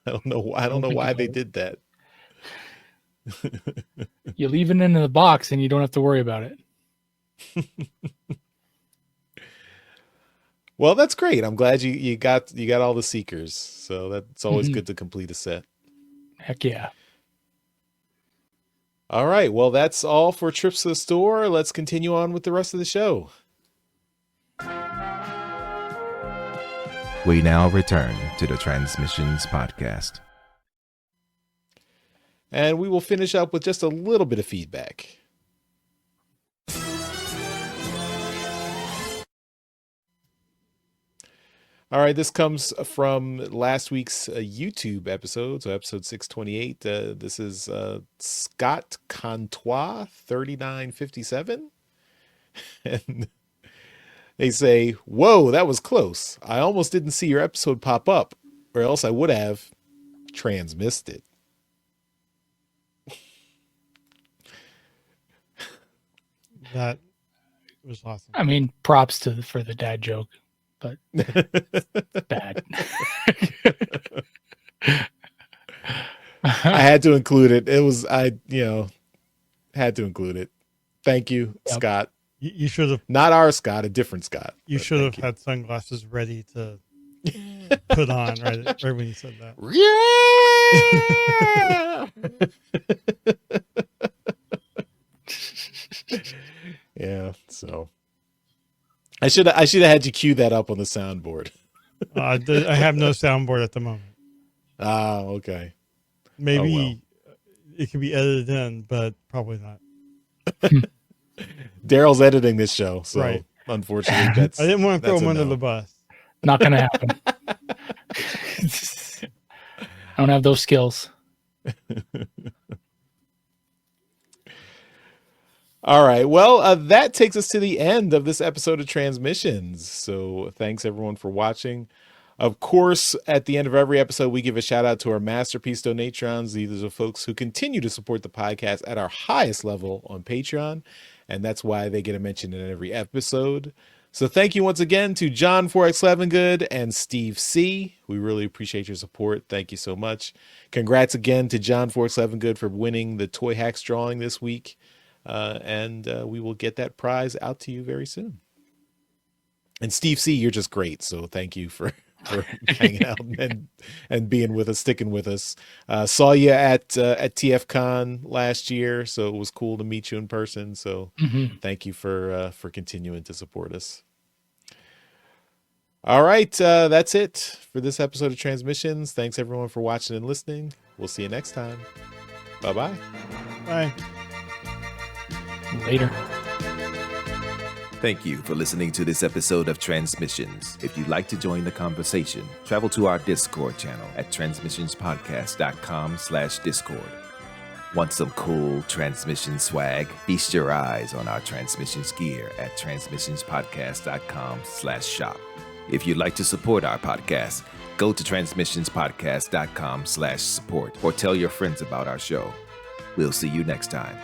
I don't know why they did that. You leave it in the box and you don't have to worry about it. Well, that's great. I'm glad you got all the Seekers. So that's always good to complete a set. Heck yeah. All right. Well, that's all for trips to the store. Let's continue on with the rest of the show. We now return to the Transmissions podcast. And we will finish up with just a little bit of feedback. All right, this comes from last week's YouTube episode, so episode 628. This is Scott Contois 3957. And they say, "Whoa, that was close. I almost didn't see your episode pop up, or else I would have transmissed it." That was awesome. I mean, props for the dad joke, but bad. I had to include it. Had to include it. Thank you, Yep. Scott. You should have. Not our Scott, a different Scott. You But should have thank had sunglasses ready to put on right when you said that. you. Yeah. So I should have had you cue that up on the soundboard. I have no soundboard at the moment. Ah, okay. Maybe it could be edited in, but probably not. Daryl's editing this show, so Right. unfortunately, that's. I didn't want to throw that's him a under no. the bus. Not gonna happen. I don't have those skills. All right. Well, that takes us to the end of this episode of Transmissions. So thanks everyone for watching. Of course, at the end of every episode, we give a shout out to our Masterpiece Donatrons. These are the folks who continue to support the podcast at our highest level on Patreon. And that's why they get a mention in every episode. So thank you once again to John 4X Levengood and Steve C. We really appreciate your support. Thank you so much. Congrats again to John 4X Levengood for winning the Toyhax drawing this week. And we will get that prize out to you very soon. And Steve C, you're just great. So thank you for hanging out and being with us, sticking with us. Saw you at TFCon last year, so it was cool to meet you in person. So thank you for continuing to support us. All right, that's it for this episode of Transmissions. Thanks everyone for watching and listening. We'll see you next time. Bye-bye. Bye. Later. Thank you for listening to this episode of Transmissions. If you'd like to join the conversation, travel to our Discord channel at transmissionspodcast.com/Discord. Want some cool transmission swag? Feast your eyes on our transmissions gear at transmissionspodcast.com/shop. If you'd like to support our podcast, go to transmissionspodcast.com/support or tell your friends about our show. We'll see you next time.